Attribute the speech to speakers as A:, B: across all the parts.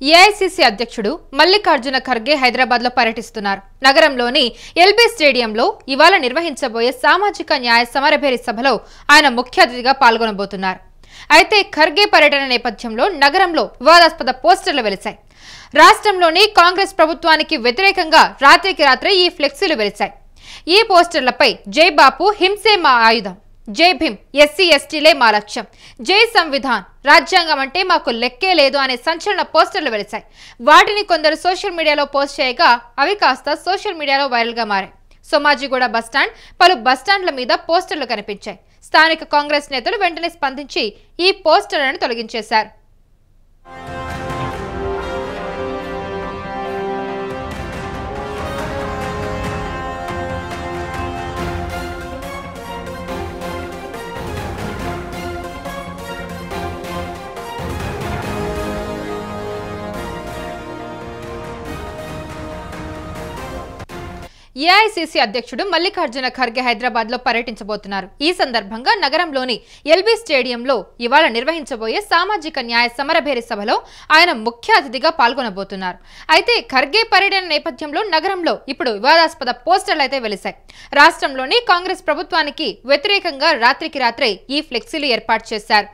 A: AICC అధ్యక్షుడు మల్లికార్జున ఖర్గే హైదరాబాద్ లో పర్యటిస్తున్నారు. నగరంలోని ఎల్బీ స్టేడియంలో ఇవాళ నిర్వహించబోయే సామాజిక న్యాయ సమరభేరి సభలో ఆయన ముఖ్య అతిథిగా పాల్గొనబోతున్నారు. అయితే ఖర్గే పర్యటన నేపథ్యంలో నగరంలో వివాదాస్పద పోస్టర్లు వెలిశాయి. రాష్ట్రంలోని కాంగ్రెస్ ప్రభుత్వానికి వ్యతిరేకంగా రాత్రికి రాత్రే ఈ ఫ్లెక్సీలు వెలిశాయి. ఈ పోస్టర్లపై జై బాపు, హింసే మా ఆయుధం, జై భీమ్, ఎస్సీ ఎస్టీలే మా లక్ష్యం, జై సంవిధాన్, రాజ్యాంగం అంటే మాకు లెక్కే లేదు అనే సంచలన పోస్టర్లు వెలిశాయి. వాటిని కొందరు సోషల్ మీడియాలో పోస్ట్ చేయగా అవి కాస్త సోషల్ మీడియాలో వైరల్ గా మారాయి. సోమాజిగూడ బస్టాండ్, పలు బస్టాండ్ల మీద పోస్టర్లు కనిపించాయి. స్థానిక కాంగ్రెస్ నేతలు వెంటనే స్పందించి ఈ పోస్టర్లను తొలగించేశారు. ఏఐసీసీ అధ్యక్షుడు మల్లికార్జున ఖర్గే హైదరాబాద్ లో పర్యటించబోతున్నారు. ఈ సందర్భంగా నగరంలోని ఎల్బీ స్టేడియంలో ఇవాళ నిర్వహించబోయే సామాజిక న్యాయ సమరభేరి సభలో ఆయన ముఖ్య అతిథిగా పాల్గొనబోతున్నారు. అయితే ఖర్గే పర్యటన నేపథ్యంలో నగరంలో ఇప్పుడు వివాదాస్పద పోస్టర్లు అయితే వెలిశాయి. రాష్ట్రంలోని కాంగ్రెస్ ప్రభుత్వానికి వ్యతిరేకంగా రాత్రికి రాత్రే ఈ ఫ్లెక్సీలు ఏర్పాటు చేశారు.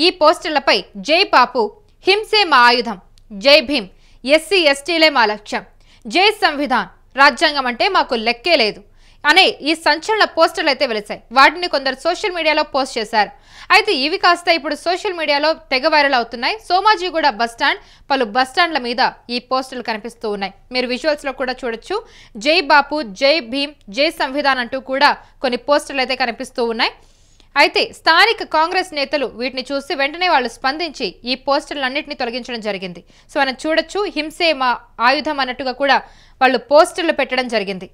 A: ఈ పోస్టర్లపై జై బాపు, హింసే మా ఆయుధం, జై భీమ్, ఎస్సీ ఎస్టీలే మా లక్ష్యం, జై సంవిధాన్, రాజ్యాంగం అంటే మాకు లెక్కే లేదు అనే ఈ సంచలన పోస్టర్లు అయితే వెలిశాయి. వాటిని కొందరు సోషల్ మీడియాలో పోస్ట్ చేశారు. అయితే ఇవి కాస్త ఇప్పుడు సోషల్ మీడియాలో తెగ వైరల్ అవుతున్నాయి. సోమాజిగూడ బస్టాండ్, పలు బస్టాండ్ల మీద ఈ పోస్టర్లు కనిపిస్తూ ఉన్నాయి. మీరు విజువల్స్ లో కూడా చూడొచ్చు. జై బాపు, జై భీమ్, జై సంవిధాన్ అంటూ కూడా కొన్ని పోస్టర్లు అయితే కనిపిస్తూ ఉన్నాయి. అయితే స్థానిక కాంగ్రెస్ నేతలు వీటిని చూసి వెంటనే వాళ్ళు స్పందించి ఈ పోస్టర్లన్నింటినీ తొలగించడం జరిగింది. సో మనం చూడొచ్చు, హింసే మా ఆయుధం అన్నట్టుగా కూడా వాళ్ళు పోస్టర్లు పెట్టడం జరిగింది.